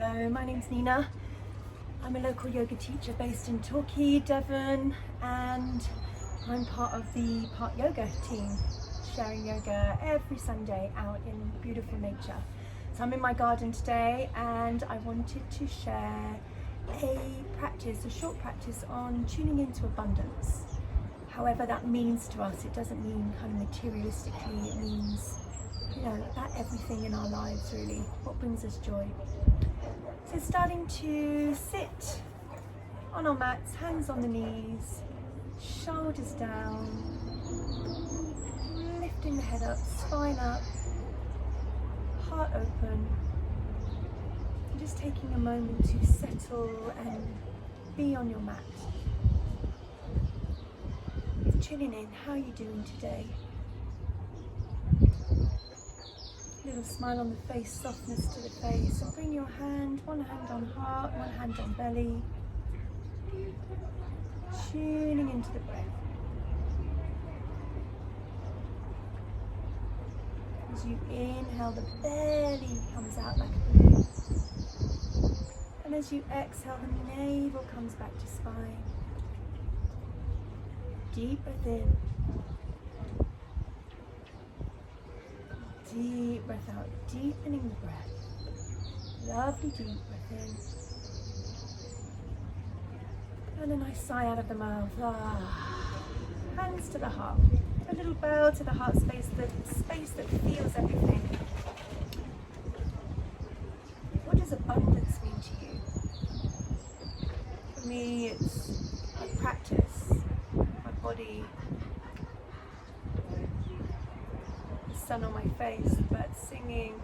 Hello, my name's Nina. I'm a local yoga teacher based in Torquay, Devon, and I'm part of the Park Yoga team, sharing yoga every Sunday out in beautiful nature. So I'm in my garden today and I wanted to share a short practice on tuning into abundance. However that means to us, it doesn't mean kind of materialistically, it means, about everything in our lives really, what brings us joy. So starting to sit on our mats, hands on the knees, shoulders down, lifting the head up, spine up, heart open, and just taking a moment to settle and be on your mat. Tuning in, how are you doing today? Little smile on the face, softness to the face, and bring your hand, one hand on heart, one hand on belly, tuning into the breath. As you inhale, the belly comes out like a balloon, and as you exhale, the navel comes back to spine. Deep breath in. Deep breath out, deepening the breath. Lovely deep breath in. And a nice sigh out of the mouth. Hands to the heart. A little bow to the heart space, the space that feels everything. What does abundance mean to you? For me, it's a practice. My body, sun on my face, birds singing.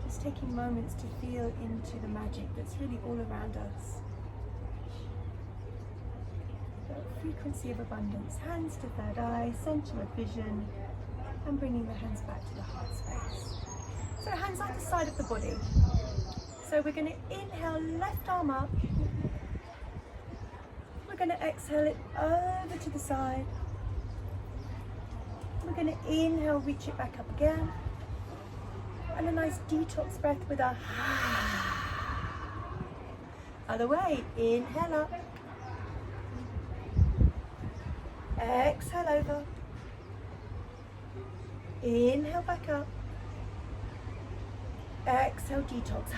Just taking moments to feel into the magic that's really all around us. The frequency of abundance, hands to third eye, center of vision, and bringing the hands back to the heart space. So hands either side of the body. So we're going to inhale, left arm up. We're going to exhale it over to the side. We're going to inhale, reach it back up again, and a nice detox breath with our other way. Inhale up, exhale over, inhale back up, exhale detox,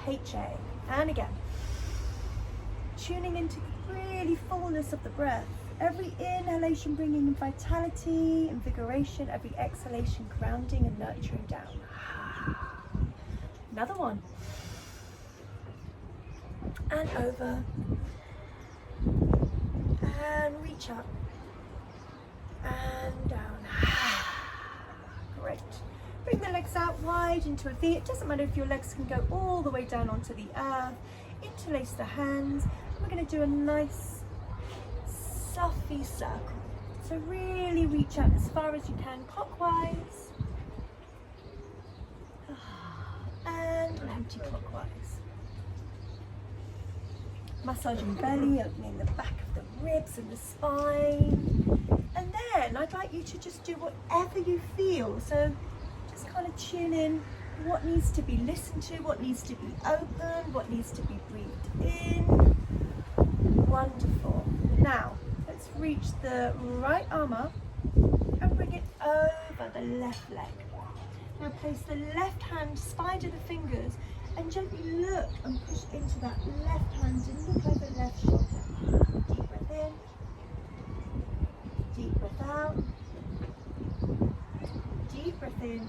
HA, and again, tuning into really fullness of the breath. Every inhalation bringing vitality, invigoration, every exhalation grounding and nurturing down. Another one. And over. And reach up. And down. Great. Bring the legs out wide into a V. It doesn't matter if your legs can go all the way down onto the earth. Interlace the hands. We're going to do a nice fluffy circle. So really reach out as far as you can, clockwise and anti-clockwise. Massaging belly, opening the back of the ribs and the spine. And then I'd like you to just do whatever you feel. So just kind of tune in what needs to be listened to, what needs to be open, what needs to be breathed in. Wonderful. Now, let's reach the right arm up and bring it over the left leg. Now place the left hand, spider the fingers, and gently look and push into that left hand and look over the left shoulder. Deep breath in, deep breath out, deep breath in,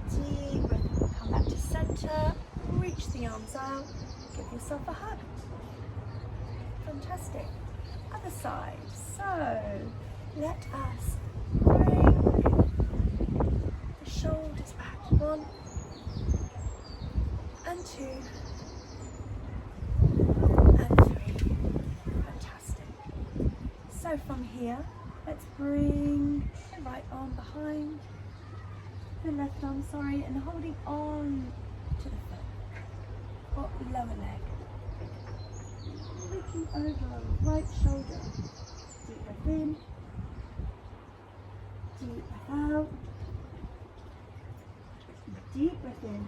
deep breath out. Come back to center, reach the arms out, give yourself a hug. Fantastic. Other side. So let us bring the shoulders back. 1 and 2 and 3. Fantastic. So from here, let's bring the right arm behind the left arm, and holding on to the foot or lower leg. Looking over right shoulder. Deep breath in, deep breath out. in.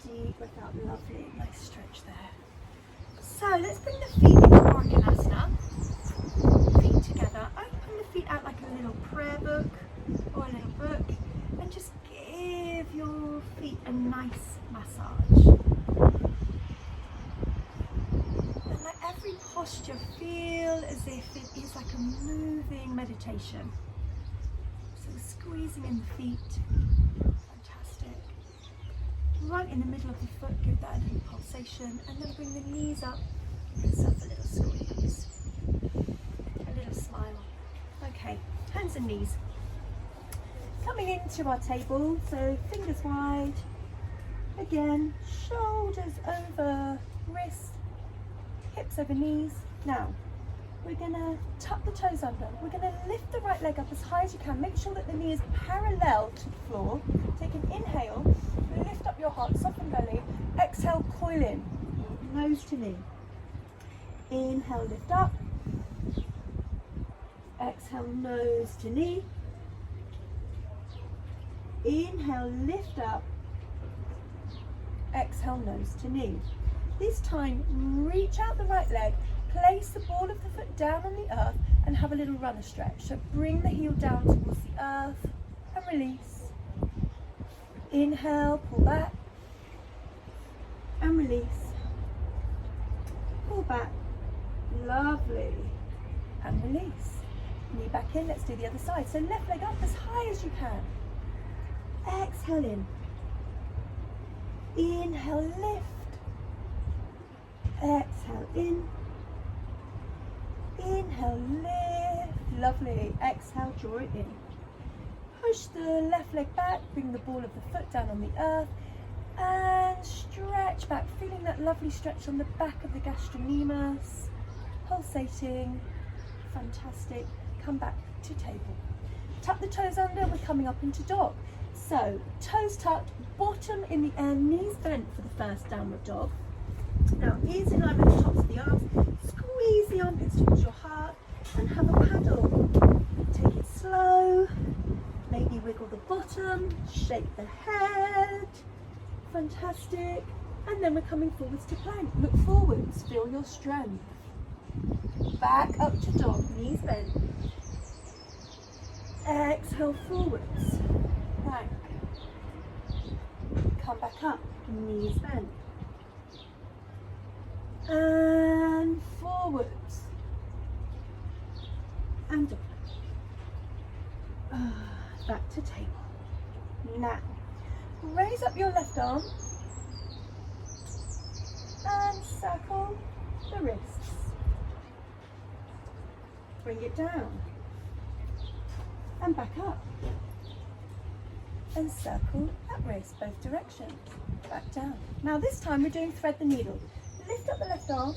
Deep breath out, lovely, nice stretch there. So let's bring the feet into Barakasana. Feet together, open the feet out like a little prayer book or a little book, and just give your feet a nice massage. And let every posture feel as if it is like a moving meditation. So squeezing in the feet, fantastic. Right in the middle of the foot, give that a little pulsation, and then bring the knees up, give yourself a little squeeze, a little smile. Okay, hands and knees. Coming into our table, so fingers wide. Again, shoulders over wrists, hips over knees. Now, we're gonna tuck the toes under. We're gonna lift the right leg up as high as you can. Make sure that the knee is parallel to the floor. Take an inhale, lift up your heart, soften belly. Exhale, coil in, nose to knee. Inhale, lift up. Exhale, nose to knee. Inhale, lift up. Exhale, nose to knee. This time, reach out the right leg, place the ball of the foot down on the earth and have a little runner stretch. So bring the heel down towards the earth and release. Inhale, pull back and release. Pull back, lovely, and release. Knee back in, let's do the other side. So left leg up as high as you can. Exhale in. Inhale, lift. Exhale in. Inhale, lift. Lovely. Exhale, draw it in. Push the left leg back, bring the ball of the foot down on the earth and stretch back, feeling that lovely stretch on the back of the gastrocnemius, pulsating. Fantastic. Come back to table. Tuck the toes under, we're coming up into dog. So, toes tucked, bottom in the air, knees bent for the first downward dog. Now, ears in line with the tops of the arms. Squeeze the armpits towards your heart and have a paddle. Take it slow. Maybe wiggle the bottom, shake the head. Fantastic. And then we're coming forwards to plank. Look forwards, feel your strength. Back up to dog, knees bent. Exhale forwards. Plank. Come back up, knees bent. And forwards. And dog. Back to table. Now, raise up your left arm and circle the wrists. Bring it down and back up and circle that wrist both directions. Back down. Now this time we're doing thread the needle. Lift up the left arm,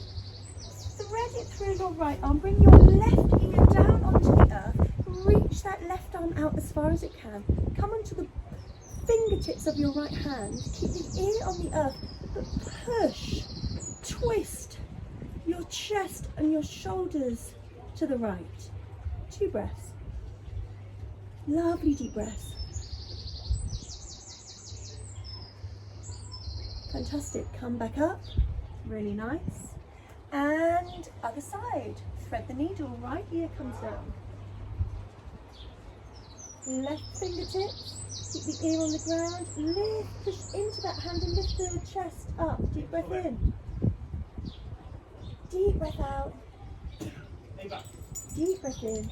thread it through your right arm, bring your left ear down onto the earth, reach that left arm out as far as it can, come onto the fingertips of your right hand, keep the ear on the earth, but push, twist your chest and your shoulders to the right. 2 breaths. Lovely deep breaths. Fantastic. Come back up. Really nice. And other side. Thread the needle. Right ear comes down. Left fingertips. Keep the ear on the ground. Lift. Push into that hand and lift the chest up. Deep breath in. Deep breath out. Deep breath in.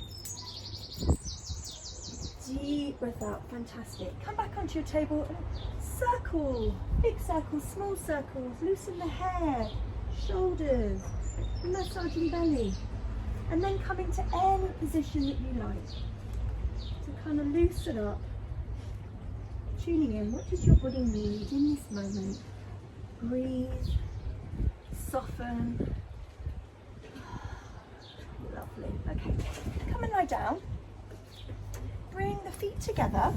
Deep breath out. Fantastic. Come back onto your table and circle. Big circles, small circles. Loosen the hair, shoulders, massaging belly. And then come into any position that you like. So kind of loosen up. Tuning in. What does your body need in this moment? Breathe. Soften. Lovely. Okay. Come and lie down. Bring the feet together.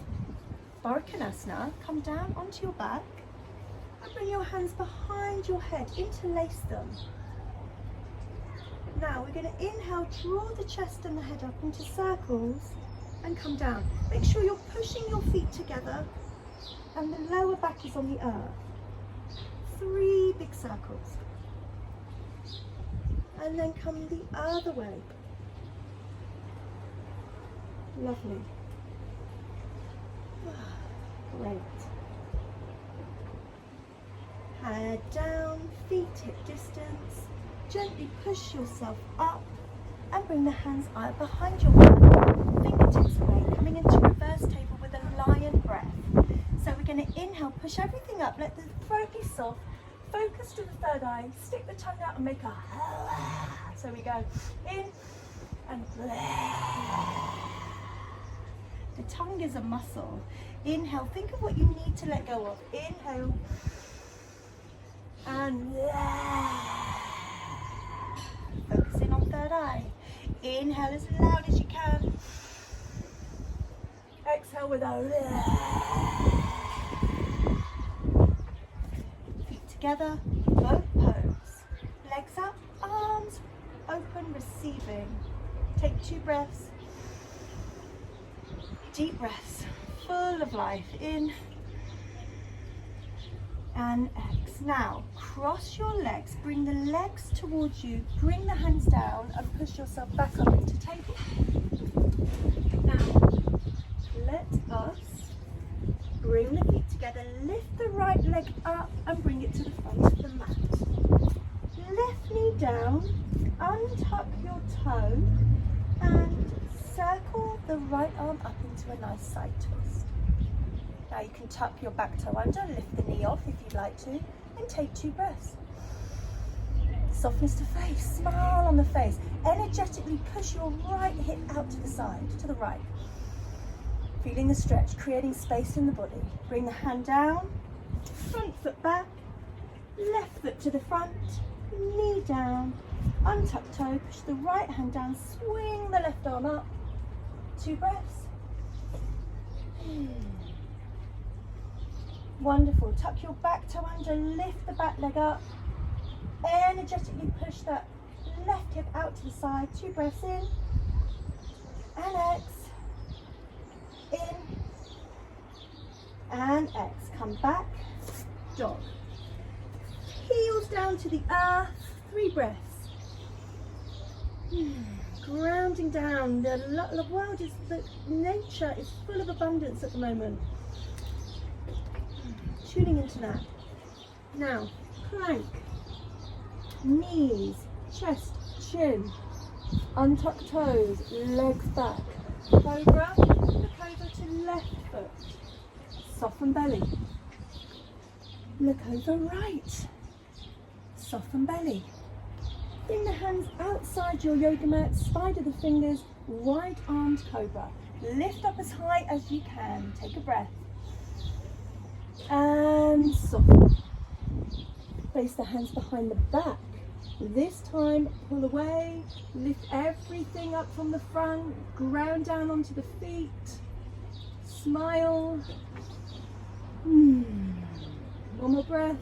Barakasana. Come down onto your back. And bring your hands behind your head. Interlace them. Now we're going to inhale, draw the chest and the head up into circles. and come down. Make sure you're pushing your feet together and the lower back is on the earth. 3 big circles. And then come the other way. Lovely. Great. Head down, feet hip distance. Gently push yourself up and bring the hands out behind your back. Fingertips away, coming into reverse table with a lion breath. So we're going to inhale, push everything up, let the throat be soft. Focus to the third eye, stick the tongue out and make a so we go in and the tongue is a muscle. Inhale, think of what you need to let go of. Inhale and focus in on third eye. Inhale as loud as you can. Exhale with a together, both pose. Legs up, arms open, receiving. Take 2 breaths. Deep breaths, full of life. In and X. Now, cross your legs. Bring the legs towards you. Bring the hands down and push yourself back up into table. Now, let us bring the feet together, lift the right leg up and bring it to the front of the mat. Left knee down, untuck your toe and circle the right arm up into a nice side twist. Now you can tuck your back toe under, lift the knee off if you'd like to, and take 2 breaths. Softness to face, smile on the face. Energetically push your right hip out to the side, to the right. Feeling the stretch, creating space in the body. Bring the hand down, front foot back, left foot to the front, knee down, untuck toe, push the right hand down, swing the left arm up. 2 breaths. Wonderful. Tuck your back toe under, lift the back leg up. Energetically push that left hip out to the side. 2 breaths in and X. In and X. Come back, dog. Heels down to the earth. 3 breaths. Grounding down. The world is, the nature is full of abundance at the moment. Tuning into that. Now, plank. Knees, chest, chin. Untuck toes, legs back. Cobra, look over to left foot. Soften belly. Look over right. Soften belly. Bring the hands outside your yoga mat, spider the fingers, right armed cobra. Lift up as high as you can. Take a breath. And soften. Place the hands behind the back. This time, pull away, lift everything up from the front, ground down onto the feet, smile. One more breath.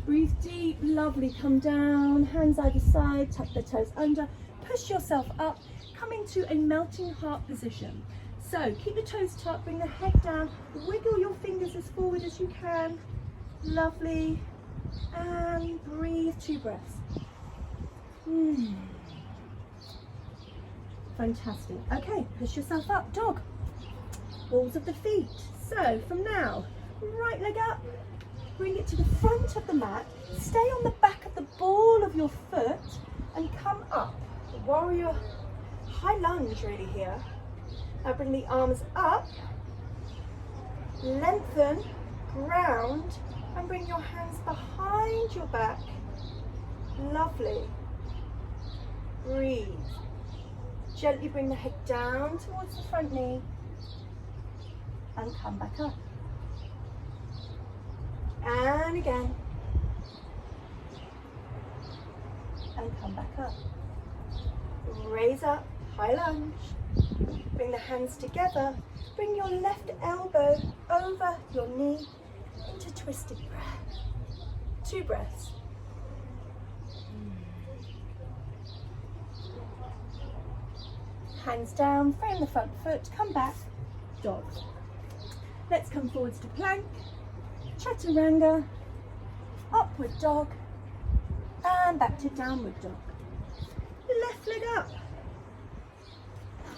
Breathe deep, lovely, come down, hands either side, tuck the toes under, push yourself up, come into a melting heart position. So keep the toes tucked, bring the head down, wiggle your fingers as forward as you can, lovely. And breathe, 2 breaths. Fantastic. Okay, push yourself up, dog. Balls of the feet. So from now, right leg up, bring it to the front of the mat, stay on the back of the ball of your foot and come up. Warrior high lunge really here. Now bring the arms up, lengthen, ground, and bring your hands behind your back. Lovely. Breathe. Gently bring the head down towards the front knee and come back up. And again. And come back up. Raise up, high lunge. Bring the hands together. Bring your left elbow over your knee into twisted breath. 2 breaths. Hands down, frame the front foot, come back, dog. Let's come forwards to plank, chaturanga, upward dog, and back to downward dog. Left leg up.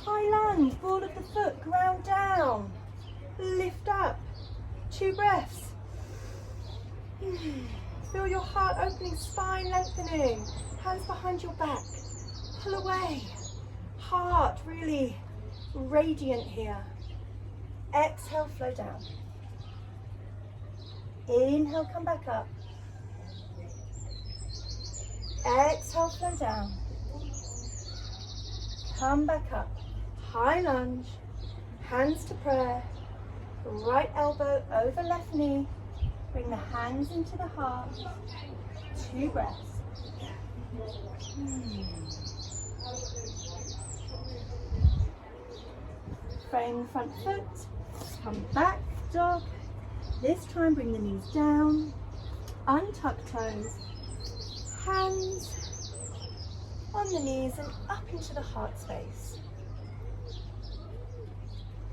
High lunge, ball of the foot, ground down. Lift up. 2 breaths. Feel your heart opening, spine lengthening. Hands behind your back. Pull away. Heart really radiant here. Exhale, flow down. Inhale, come back up. Exhale, flow down. Come back up. High lunge. Hands to prayer. Right elbow over left knee. Bring the hands into the heart. 2 breaths. Frame the front foot. Come back, dog. This time bring the knees down. Untuck toes. Hands on the knees and up into the heart space.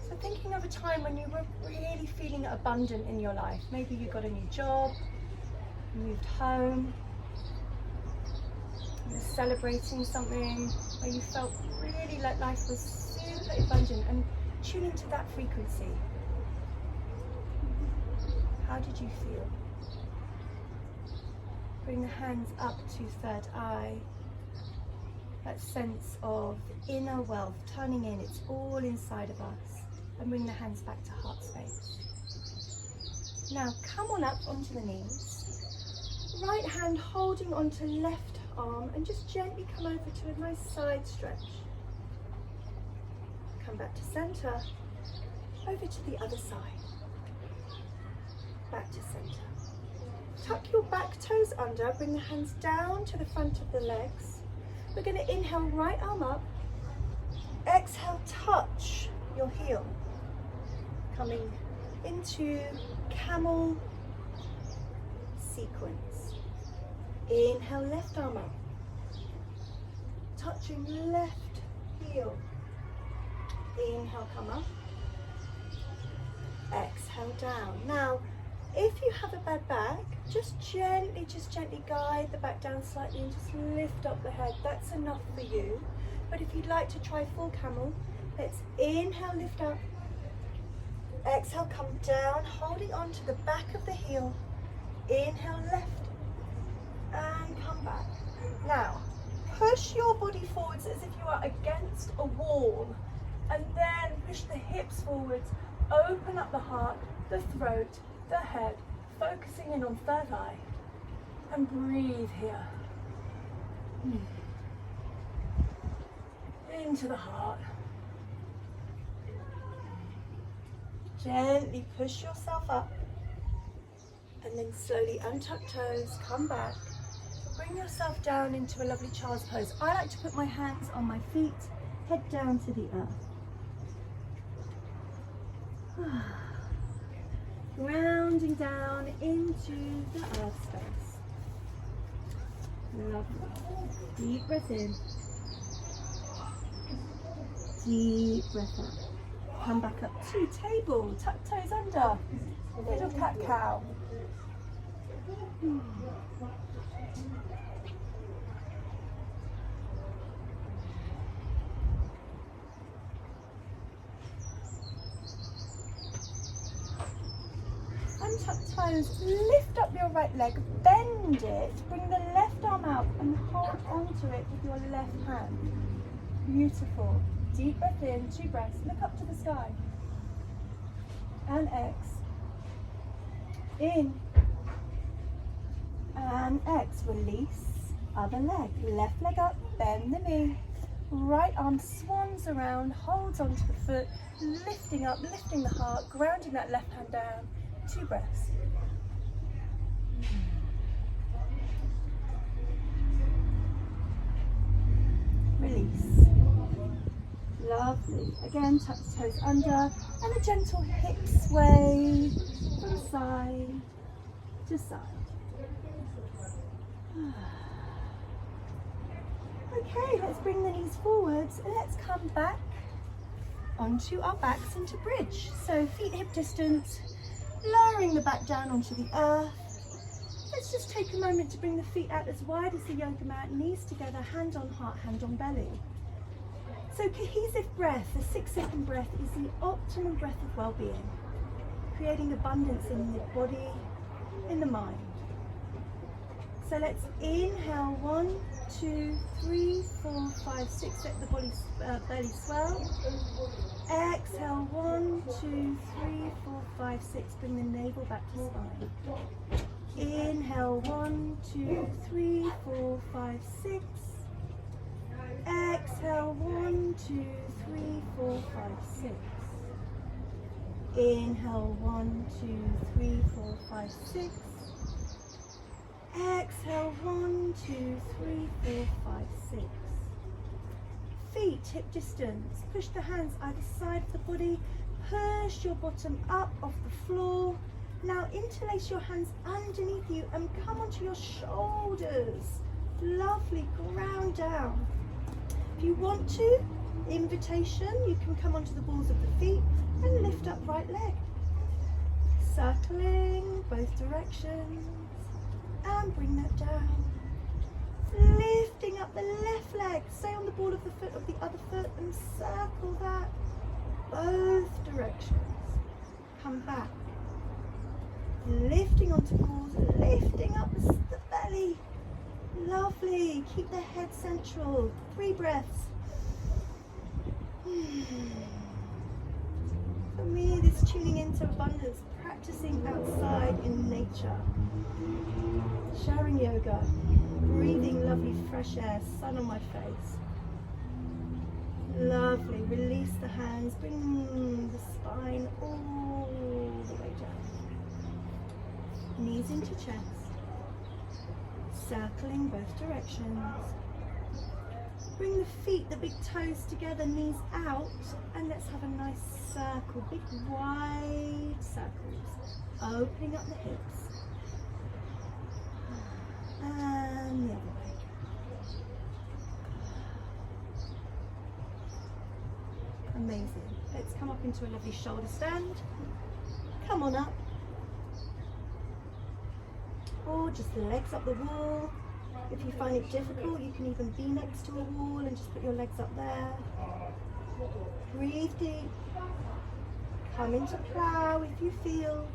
So thinking of a time when you were really feeling abundant in your life. Maybe you got a new job, moved home, you were celebrating something where you felt really like life was super abundant, and tune into that frequency. How did you feel? Bring the hands up to third eye. That sense of inner wealth turning in, it's all inside of us. And bring the hands back to heart space. Now come on up onto the knees. Right hand holding onto left arm and just gently come over to a nice side stretch. Come back to center. Over to the other side. Back to center. Tuck your back toes under, bring the hands down to the front of the legs. We're going to inhale, right arm up. Exhale, touch your heel. Coming into camel sequence. Inhale, left arm up. Touching left heel. Inhale, come up. Exhale, down. Now, if you have a bad back, just gently guide the back down slightly and just lift up the head. That's enough for you. But if you'd like to try full camel, let's inhale, lift up. Exhale, come down, holding on to the back of the heel. Inhale, left, and come back. Now, push your body forwards as if you are against a wall, and then push the hips forwards, open up the heart, the throat, the head, focusing in on third eye, and breathe here. Into the heart. Gently push yourself up, and then slowly untuck toes, come back. Bring yourself down into a lovely child's pose. I like to put my hands on my feet, head down to the earth. Grounding down into the earth space. Lovely. Deep breath in. Deep breath out. Come back up to table. Tuck toes under. Little cat cow. Untuck toes, lift up your right leg, bend it, bring the left arm out and hold onto it with your left hand. Beautiful. Deep breath in, 2 breaths, look up to the sky. And X. In. And X, release, other leg. Left leg up, bend the knee. Right arm swans around, holds onto the foot, lifting up, lifting the heart, grounding that left hand down. 2 breaths. Release. Lovely. Again, tuck the toes under and a gentle hip sway from side to side. Okay, let's bring the knees forwards and let's come back onto our backs into bridge. So feet hip distance, lowering the back down onto the earth. Let's just take a moment to bring the feet out as wide as the yoga mat, knees together, hand on heart, hand on belly. So cohesive breath, the 6-second breath, is the optimum breath of well-being, creating abundance in the body, in the mind. So let's inhale, 1, 2, 3, 4, 5, 6, let the belly swell. Exhale, 1, 2, 3, 4, 5, 6, bring the navel back to spine. Inhale, 1, 2, 3, 4, 5, 6. Exhale, 1, 2, 3, 4, 5, 6. Inhale, 1, 2, 3, 4, 5, 6. Exhale, 1, 2, 3, 4, 5, 6. Feet hip distance. Push the hands either side of the body. Push your bottom up off the floor. Now interlace your hands underneath you and come onto your shoulders. Lovely, ground down. If you want to, invitation, you can come onto the balls of the feet and lift up right leg. Circling both directions and bring that down. Lifting up the left leg, stay on the ball of the foot of the other foot and circle that both directions. Come back. Lifting onto balls, lifting up the belly. Lovely. Keep the head central. 3 breaths. For me, this tuning into abundance, practicing outside in nature. Sharing yoga, breathing lovely fresh air, sun on my face. Lovely. Release the hands, bring the spine all the way down. Knees into chest. Circling both directions. Bring the feet, the big toes together, knees out, and let's have a nice circle, big wide circles. Opening up the hips. And the other way. Amazing. Let's come up into a lovely shoulder stand. Come on up. Or just legs up the wall. If you find it difficult, you can even be next to a wall and just put your legs up there. Breathe deep. Come into plow if you feel.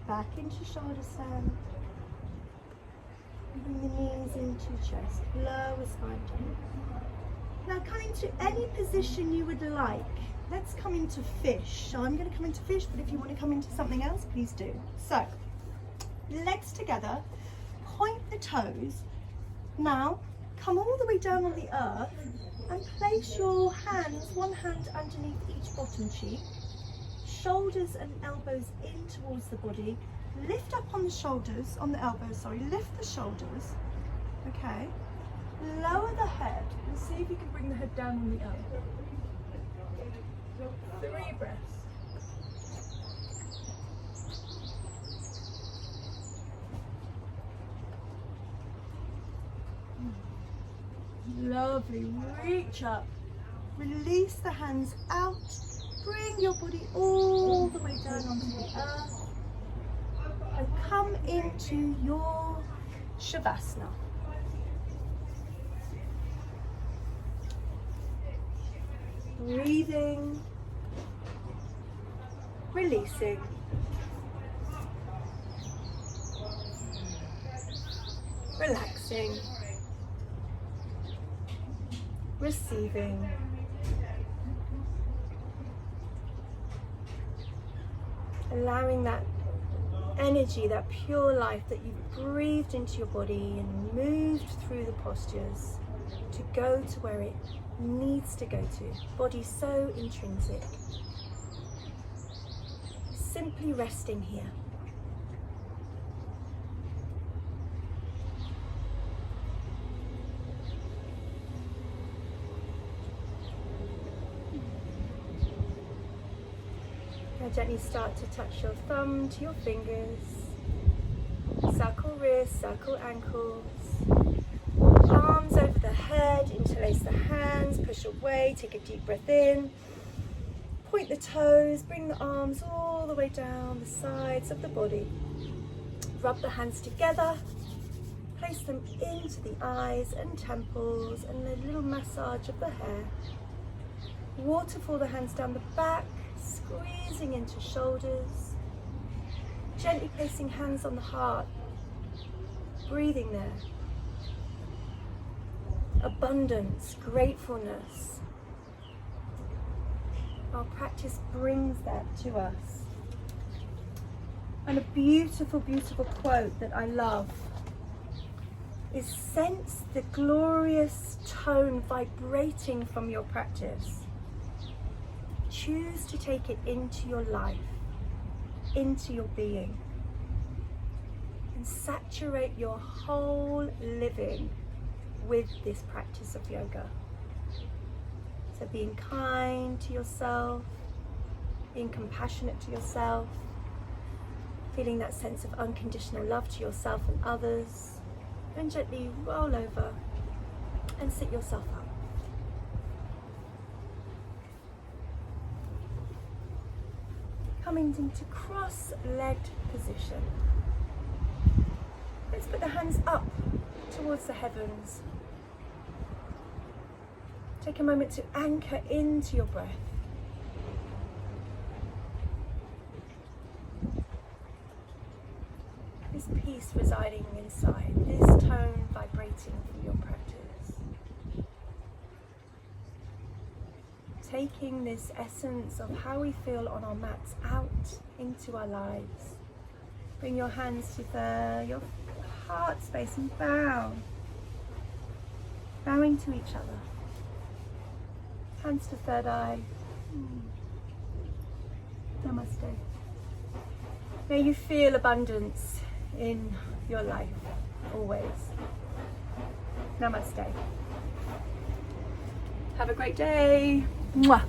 Back into shoulder stand. Bring the knees into chest. Lower spine down. Now come into any position you would like. Let's come into fish. So I'm going to come into fish, but if you want to come into something else, please do. So, legs together, point the toes. Now, come all the way down on the earth and place your hands, one hand underneath each bottom cheek, shoulders and elbows in towards the body. Lift up on the shoulders, on the elbows, sorry, lift the shoulders, okay. Lower the head and see if you can bring the head down on the earth. 3 breaths. Lovely. Reach up. Release the hands out. Bring your body all the way down onto the earth. And come into your Shavasana. Breathing, releasing, relaxing, receiving, allowing that energy, that pure life that you've breathed into your body and moved through the postures to go to where it needs to go to. Body so intrinsic. Simply resting here. Now gently start to touch your thumb to your fingers. Circle wrists, circle ankles. Arms over the head, interlace the hands, push away, take a deep breath in. Point the toes, bring the arms all the way down the sides of the body. Rub the hands together, place them into the eyes and temples and a little massage of the hair. Waterfall the hands down the back, squeezing into shoulders. Gently placing hands on the heart, breathing there. Abundance, gratefulness. Our practice brings that to us. And a beautiful, beautiful quote that I love is, sense the glorious tone vibrating from your practice. Choose to take it into your life, into your being, and saturate your whole living with this practice of yoga. So being kind to yourself, being compassionate to yourself, feeling that sense of unconditional love to yourself and others, and gently roll over and sit yourself up. Coming into cross-legged position. Let's put the hands up towards the heavens. Take a moment to anchor into your breath. This peace residing inside, this tone vibrating from your practice. Taking this essence of how we feel on our mats out into our lives. Bring your hands to your heart space and bow. Bowing to each other. Hands to third eye. Namaste. May you feel abundance in your life, always. Namaste. Have a great day. Mwah.